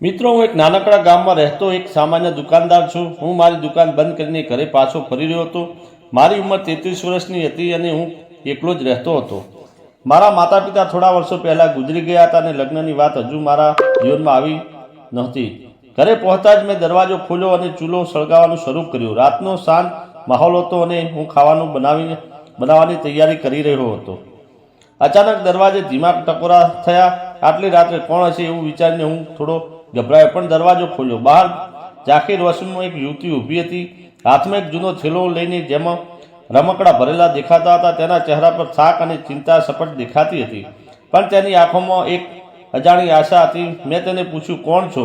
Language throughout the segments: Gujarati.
મિત્રો, હું એક નાનકડા ગામમાં રહેતો એક સામાન્ય દુકાનદાર છું. હું મારી દુકાન બંધ કરીને ઘરે પાછો ફરી રહ્યો હતો. મારી ઉંમર 33 વર્ષની હતી અને હું એકલો જ રહેતો હતો. મારા માતા પિતા થોડા વર્ષો પહેલાં ગુજરી ગયા હતા અને લગ્નની વાત હજુ મારા જીવનમાં આવી નહોતી. ઘરે પહોંચતા જ મેં દરવાજો ખોલ્યો અને ચૂલો સળગાવવાનું શરૂ કર્યું. રાતનો શાંત માહોલ હતો અને હું ખાવાનું બનાવવાની તૈયારી કરી રહ્યો હતો. અચાનક દરવાજે ધીમા ટકોરા થયા. આટલી રાત્રે કોણ હશે એવું વિચારીને હું થોડો ગભરાયો, પણ દરવાજો ખોલ્યો. બહાર ઝાંખી રોશનીમાં એક યુવતી ઊભી હતી. હાથમાં એક જૂનો થેલો લઈને જેમાં રમકડા ભરેલા દેખાતા હતા. તેના ચહેરા પર થાક અને ચિંતા સપટ દેખાતી હતી, પણ તેની આંખોમાં એક અજાણી આશા હતી. મેં તેને પૂછ્યું, કોણ છો?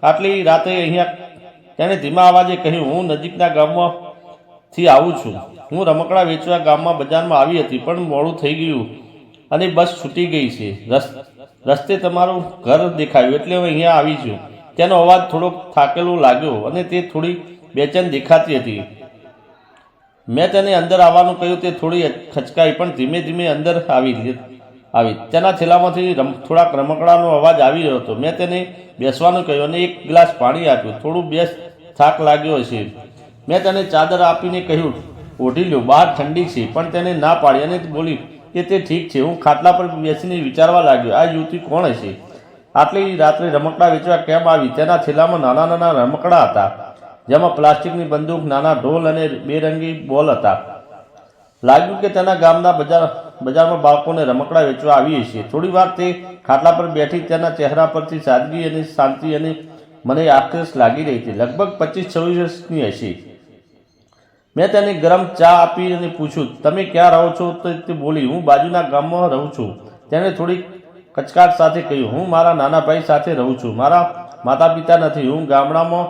આટલી રાતે અહીંયા? તેણે ધીમા અવાજે કહ્યું, હું નજીકના ગામમાંથી આવું છું. હું રમકડા વેચવા ગામમાં બજારમાં આવી હતી, પણ મોડું થઈ ગયું અને બસ છૂટી ગઈ છે. રસ્તે તમારું ઘર દેખાયું એટલે હું અહીંયા આવી છું. તેનો અવાજ થોડોક થાકેલો લાગ્યો અને તે થોડી બેચેન દેખાતી હતી. મેં તેને અંદર આવવાનું કહ્યું. તે થોડી ખચકાઈ, પણ ધીમે ધીમે અંદર આવી. તેના થેલામાંથી થોડાક રમકડાનો અવાજ આવી રહ્યો હતો. મેં તેને બેસવાનું કહ્યું અને એક ગ્લાસ પાણી આપ્યું. થોડું બેસ, થાક લાગ્યો હશે. મેં તેને ચાદર આપીને કહ્યું, ઓઢી લો, બહાર ઠંડી છે. પણ તેને ના પાડી અને બોલી કે તે ઠીક છે. હું ખાટલા પર બેસીને વિચારવા લાગ્યો, આ યુવતી કોણ હશે? આટલી રાત્રે રમકડા વેચવા કેમ આવી? તેના થેલામાં નાના નાના રમકડા હતા, જેમાં પ્લાસ્ટિકની બંદૂક, નાના ઢોલ અને બેરંગી બોલ હતા. લાગ્યું કે તેના ગામના બજારમાં બાળકોને રમકડા વેચવા આવી હશે. થોડી વાર તે ખાટલા પર બેઠી. તેના ચહેરા પરથી સાદગી અને શાંતિ અને મને આકર્ષ લાગી રહી હતી. લગભગ 25-26 વર્ષની હશે. મેં તેને ગરમ ચા આપી અને પૂછ્યું, તમે ક્યાં રહો છો? તો તે બોલી, હું બાજુના ગામમાં રહું છું. તેણે થોડી કચકાટ સાથે કહ્યું, હું મારા નાના ભાઈ સાથે રહું છું. મારા માતા પિતા નથી. હું ગામડામાં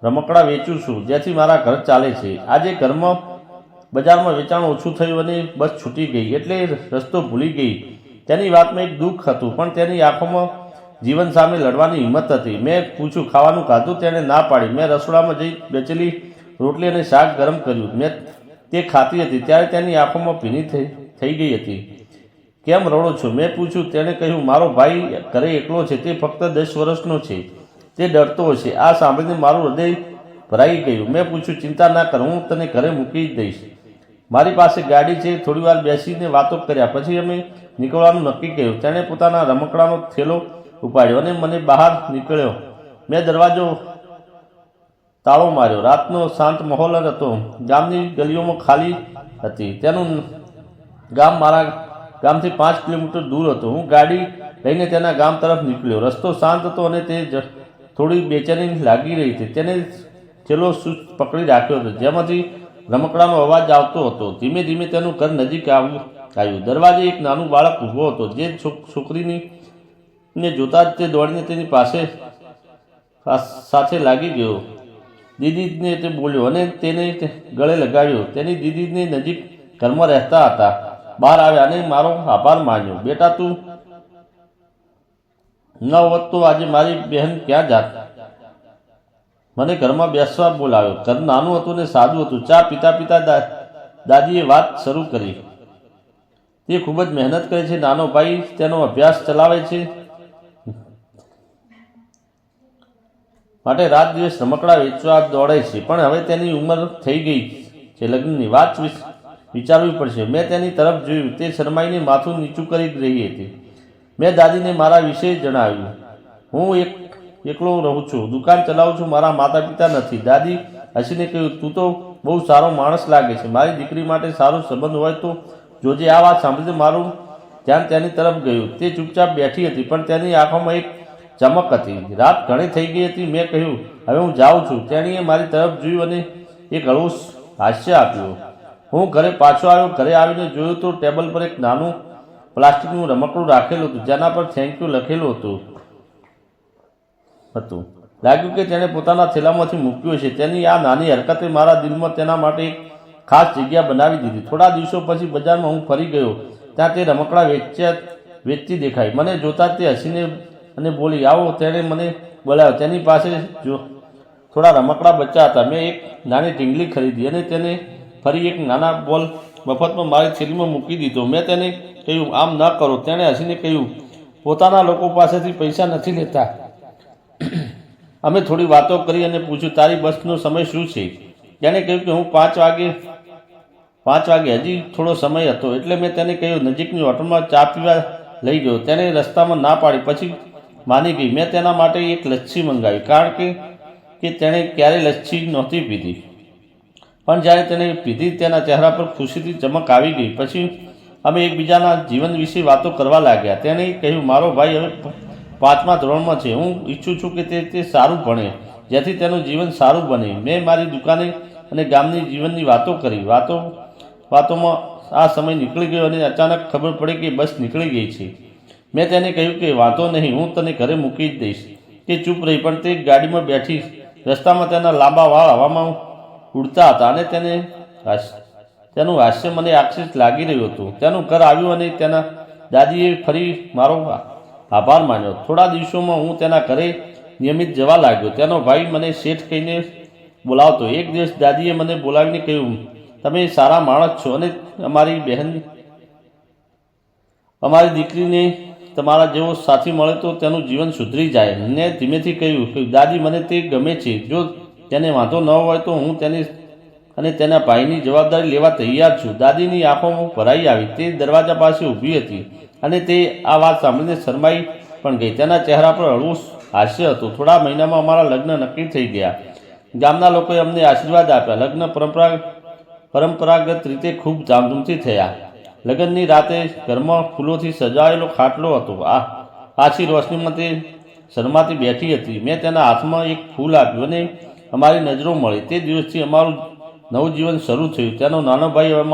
રમકડા વેચું છું, જેથી મારા ઘર ચાલે છે. આજે બજારમાં વેચાણ ઓછું થયું અને બસ છૂટી ગઈ એટલે રસ્તો ભૂલી ગઈ. તેની વાતમાં એક દુઃખ હતું, પણ તેની આંખોમાં જીવન સામે લડવાની હિંમત હતી. મેં પૂછ્યું, ખાવાનું ખાધું? તેણે ના પાડી. મેં રસોડામાં જઈ બચેલી રોટલી અને શાક ગરમ કર્યું. મેં તે ખાતી હતી ત્યારે તેની આંખોમાં ભીની થઈ ગઈ હતી. કેમ રડો છો? મેં પૂછ્યું. તેણે કહ્યું, મારો ભાઈ ઘરે એકલો છે. તે ફક્ત 10 વર્ષનો છે. તે ડરતો હશે. આ સાંભળીને મારું હૃદય ભરાઈ ગયું. મેં પૂછ્યું, ચિંતા ના કર, હું તને ઘરે મૂકી દઈશ. મારી પાસે ગાડી છે. થોડી વાર બેસીને વાતો કર્યા પછી અમે નીકળવાનું નક્કી કર્યું. તેણે પોતાના રમકડાનો થેલો ઉપાડ્યો અને મને બહાર નીકળ્યો. મેં દરવાજો તાળો માર્યો. રાતનો શાંત માહોલ હતો. ગામની ગલીઓમાં ખાલી હતી. તેનું ગામ મારા ગામથી 5 કિલોમીટર દૂર હતું. હું ગાડી લઈને તેના ગામ તરફ નીકળ્યો. રસ્તો શાંત હતો અને તે થોડી બેચેની લાગી રહી હતી. તેને થેલો સુસ્ત પકડી રાખ્યો હતો, જેમાંથી રમકડાનો અવાજ આવતો હતો. ધીમે ધીમે તેનું ઘર નજીક આવ્યું. દરવાજે એક નાનું બાળક ઊભો હતો, જે છોકરીને જોતા જ તે દોડીને તેની સાથે લાગી ગયો. દીદીને તે બોલ્યો અને તેને ગળે લગાવ્યો. તેની દીદીને નજીક ઘરમાં રહેતા હતા. બહાર આવ્યા અને મારો આભાર માન્યો. બેટા, તું ન હોત તો આજે મારી બહેન ક્યાં જાત? મને ઘરમાં બેસવા બોલાવ્યો. ઘર નાનું હતું ને સાદું હતું. ચા પીતા પીતા દાદીએ વાત શરૂ કરી. તે ખૂબ જ મહેનત કરે છે. નાનો ભાઈ તેનો અભ્યાસ ચલાવે છે, માટે રાત દિવસ રમકડા વેચવા દોડે છે. પણ હવે તેની ઉંમર થઈ ગઈ છે. લગ્નની વાત વિચારવી પડશે. મેં તેની તરફ જોયું. તે શરમાઈને માથું નીચું કરી રહી હતી. મેં દાદીને મારા વિશે જણાવ્યું. હું એકલો રહું છું, દુકાન ચલાવું છું, મારા માતા પિતા નથી. દાદી હસીને કહ્યું, તું તો બહુ સારો માણસ લાગે છે. મારી દીકરી માટે સારો સંબંધ હોય તો જોજે. આ વાત સાંભળીને મારું ધ્યાન તેની તરફ ગયું. તે ચૂપચાપ બેઠી હતી, પણ તેની આંખોમાં એક ચમક હતી. રાત ઘણી થઈ ગઈ હતી. મેં કહ્યું, હવે હું જાઉં છું. તેણીએ મારી તરફ જોયું અને એક હળવું હાસ્ય આપ્યું. હું ઘરે પાછો આવ્યો. ઘરે આવીને જોયું તો ટેબલ પર એક નાનું પ્લાસ્ટિકનું રમકડું રાખેલું હતું, જેના પર થેન્ક યુ લખેલું હતું. લાગ્યું કે તેણે પોતાના થેલામાંથી મૂક્યું છે. તેની આ નાની હરકતે મારા દિલમાં તેના માટે એક ખાસ જગ્યા બનાવી દીધી. થોડા દિવસો પછી બજારમાં હું ફરી ગયો. ત્યાં તે રમકડા વેચતી દેખાઈ. મને જોતા તે હસીને અને બોલી, આવો. તેણે મને બોલાવ્યો. તેની પાસે થોડા રમકડા બચ્યા હતા. મેં એક નાની ઢીંગલી ખરીદી અને તેને ફરી એક નાના બોલ મફતમાં મારી થેલીમાં મૂકી દીધો. મેં તેને કહ્યું, આમ ન કરો. તેણે હસીને કહ્યું, પોતાના લોકો પાસેથી પૈસા નથી લેતા. અમે થોડી વાતો કરી અને પૂછ્યું, તારી બસનો સમય શું છે? તેણે કહ્યું કે હું 5 વાગે હજી થોડો સમય હતો. એટલે મેં તેને કહ્યું, નજીકની હોટલમાં ચા પીવા લઈ ગયો. તેણે રસ્તામાં ના પાડી, પછી માની ગઈ. મેં તેના માટે એક લચ્છી મંગાવી, કારણ કે તેણે ક્યારેય લચ્છી નહોતી પીધી. પણ જ્યારે તેણે પીધી, તેના ચહેરા પર ખુશીથી ચમક આવી ગઈ. પછી અમે એકબીજાના જીવન વિશે વાતો કરવા લાગ્યા. તેણે કહ્યું, મારો ભાઈ હવે 5મા ધોરણમાં છે. હું ઈચ્છું છું કે તે સારું ભણે, જેથી તેનું જીવન સારું બને. મેં મારી દુકાને અને ગામની જીવનની વાતો કરી. વાતોમાં આ સમય નીકળી ગયો અને અચાનક ખબર પડી કે બસ નીકળી ગઈ છે. મેં તેને કહ્યું કે વાંધો નહીં, હું તને ઘરે મૂકી જ દઈશ. તે ચૂપ રહી, પણ તે ગાડીમાં બેઠી. રસ્તામાં તેના લાંબા વાળ હવામાં ઉડતા હતા અને તેનું હાસ્ય મને આકર્ષિત લાગી રહ્યું હતું. તેનું ઘર આવ્યું અને તેના દાદીએ ફરી મારો આભાર માન્યો. થોડા દિવસોમાં હું તેના ઘરે નિયમિત જવા લાગ્યો. તેનો ભાઈ મને શેઠ કહીને બોલાવતો. એક દિવસ દાદીએ મને બોલાવીને કહ્યું, તમે સારા માણસ છો અને અમારી દીકરીને તમારા જેવો સાથી મળે તો તેનું જીવન સુધરી જાય. મેં ધીમેથી કહ્યું કે દાદી, મને તે ગમે છે. જો તેને વાંધો ન હોય તો હું તેની અને તેના ભાઈની જવાબદારી લેવા તૈયાર છું. દાદીની આંખોમાં ભરાઈ આવી. તે દરવાજા પાસે ઊભી હતી અને તે આ વાત સાંભળીને શરમાઈ પણ ગઈ. તેના ચહેરા પર હળવું હાસ્ય હતું. થોડા મહિનામાં અમારા લગ્ન નક્કી થઈ ગયા. ગામના લોકોએ અમને આશીર્વાદ આપ્યા. લગ્ન પરંપરાગત રીતે ખૂબ ધામધૂમથી થયા. લગ્નની રાતે ઘરમાં ફૂલોથી સજાવેલો ખાટલો હતો. આછી રોશનીમાં તે શરમાથી બેઠી હતી. મેં તેના હાથમાં એક ફૂલ આપ્યું અને અમારી નજરો મળી. તે દિવસથી અમારું નવું જીવન શરૂ થયું. તેનો નાનો ભાઈ હવે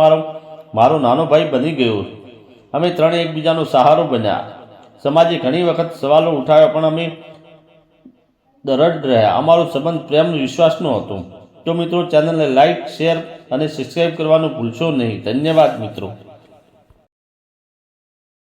મારો નાનો ભાઈ બની ગયો. અમે ત્રણે એકબીજાનો સહારો બન્યા. સમાજે ઘણી વખત સવાલો ઉઠાવ્યા, પણ અમે દરડ રહ્યા. અમારો સંબંધ પ્રેમ વિશ્વાસનો હતો. તો મિત્રો, ચેનલને લાઈક, શેર અને સબસ્ક્રાઈબ કરવાનું ભૂલશો નહીં. ધન્યવાદ મિત્રો.